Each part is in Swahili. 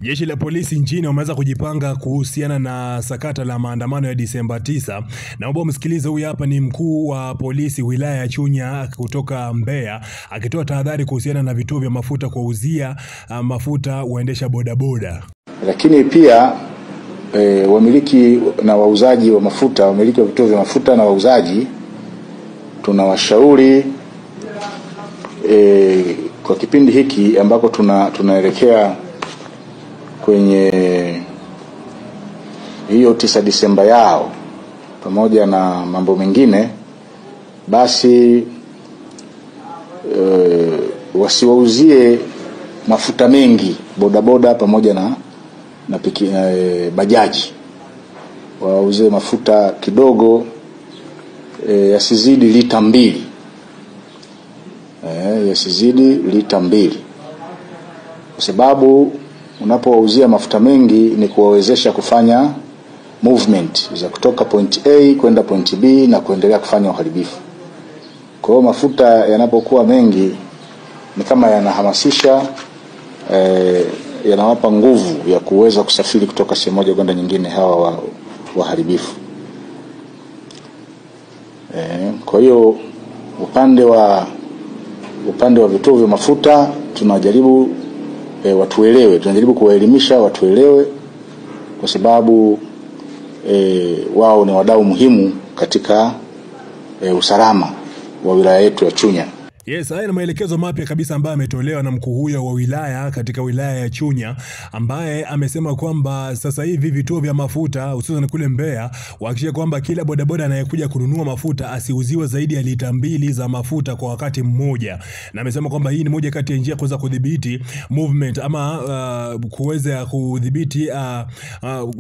Jeshi la polisi nchini wameweza kujipanga kuhusiana na sakata la maandamano ya Disemba 9. Naomba msikilize, huyu hapa ni mkuu wa polisi wilaya ya Chunya kutoka Mbeya akitoa tahadhari kuhusiana na vituo vya mafuta kuuzia mafuta waendesha bodaboda. Lakini pia wamiliki na wauzaji wa mafuta, wamiliki wa vituo vya mafuta na wauzaji, tunawashauri kwa kipindi hiki ambako tunaelekea kwenye hiyo 9 Disemba yao pamoja na mambo mengine, basi wasiwauzie mafuta mengi bodaboda pamoja na bajaji. Wauzie mafuta kidogo, yasizidi lita 2. Yasizidi lita 2. Kwa sababu unapowauzia mafuta mengi ni kuwawezesha kufanya movement za kutoka point A kwenda point B na kuendelea kufanya uharibifu. Kwa hiyo mafuta yanapokuwa mengi ni kama yanahamasisha, yanawapa nguvu ya kuweza kusafiri kutoka sehemu moja kwenda nyingine hawa waharibifu. Kwa hiyo upande wa vituo vya mafuta tunajaribu watuelewe, tunajaribu kuwaelimisha watuelewe, kwa sababu wao ni wadau muhimu katika usalama wa wilaya yetu ya Chunya. Yes, haya ni maelekezo mapya kabisa ambayo ametolewa na mkuu huyo wa wilaya katika wilaya ya Chunya, ambaye amesema kwamba sasa hivi vituo vya mafuta hususan kule Mbeya wahakikisha kwamba kila bodaboda anayekuja kununua mafuta asiuziwe zaidi ya lita 2 za mafuta kwa wakati mmoja. Na amesema kwamba hii ni moja kati ya njia kuweza kudhibiti movement ama kuweza kudhibiti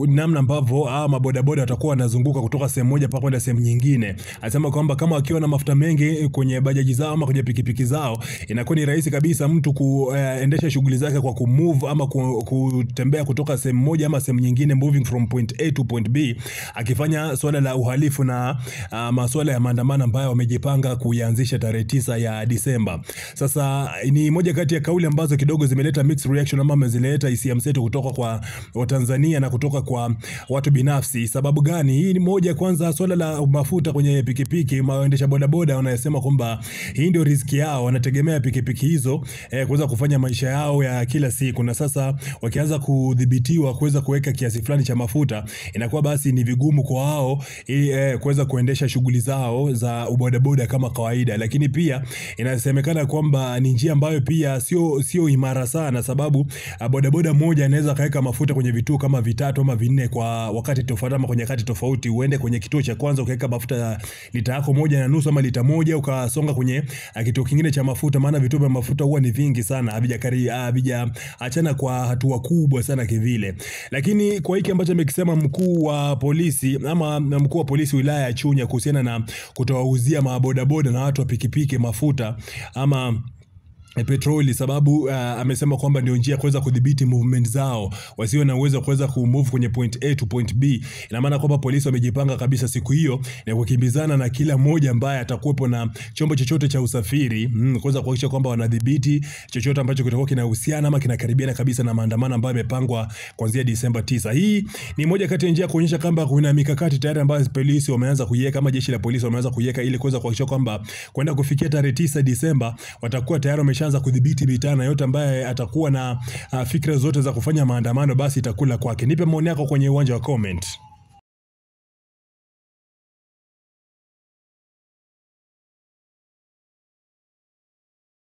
namna ambavyo mabodaboda watakuwa wanazunguka kutoka sehemu moja mpaka kwenda sehemu nyingine. Anasema kwamba kama wakiwa na mafuta mengi kwenye bajaji zao ama kwenye pikipiki zao, inakuwa ni rahisi kabisa mtu kuendesha shughuli zake kwa kumove ama kutembea kutoka sehemu moja ama sehemu nyingine, moving from point A to point B, akifanya swala la uhalifu na masuala ya maandamano ambayo wamejipanga kuianzisha tarehe 9 ya Disemba. Sasa ni moja kati ya kauli ambazo kidogo zimeleta mixed reaction ama zileta hisia mseto kutoka kwa Watanzania na kutoka kwa watu binafsi. Sababu gani? Hii ni moja, kwanza swala la mafuta kwenye pikipiki, waendesha bodaboda wanasema kwamba hii ndio riziki yao, wanategemea pikipiki hizo kuweza kufanya maisha yao ya kila siku, na sasa wakianza kudhibitiwa kuweza kuweka kiasi fulani cha mafuta, inakuwa basi ni vigumu kwa wao kuweza kuendesha shughuli zao za bodaboda kama kawaida. Lakini pia inasemekana kwamba ni njia ambayo pia sio imara sana, sababu bodaboda moja anaweza kaweka mafuta kwenye vituo kama 3 ama 4 kwa wakati tofauti ama kwenye wakati tofauti. Uende kwenye kituo cha kwanza ukaweka mafuta lita yako 1.5 ama lita 1, ukasonga kwenye kituo kingine cha mafuta, maana vituo vya mafuta huwa ni vingi sana, havijaachana kwa hatua kubwa sana kivile. Lakini kwa hiki ambacho amekisema mkuu wa polisi wilaya ya Chunya kuhusiana na kutowauzia mabodaboda na watu wa pikipiki mafuta ama petroli, sababu amesema kwamba ndio njia kuweza kudhibiti movement zao, wasiwe na uwezo kuweza kumove kwenye point A to point B. Ina maana kwamba polisi wamejipanga kabisa siku hiyo na kukimbizana na kila mmoja ambaye atakuwepo na chombo chochote cha usafiri, kuweza kuhakikisha kwamba wanadhibiti chochote ambacho kitakuwa kinahusiana ama kinakaribiana kabisa na maandamano ambayo yamepangwa kuanzia Disemba 9. Hii ni moja kati ya njia kuonyesha kwamba kuna mikakati tayari ambayo polisi wameanza kuiweka, kama jeshi la polisi wameanza kuiweka, ili kuweza kuhakikisha kwamba kwenda kufikia tarehe 9 Disemba watakuwa tayari wameshaanza kudhibiti mitana yote ambaye atakuwa na fikra zote za kufanya maandamano, basi itakula kwake. Nipe maoni yako kwenye uwanja wa comment.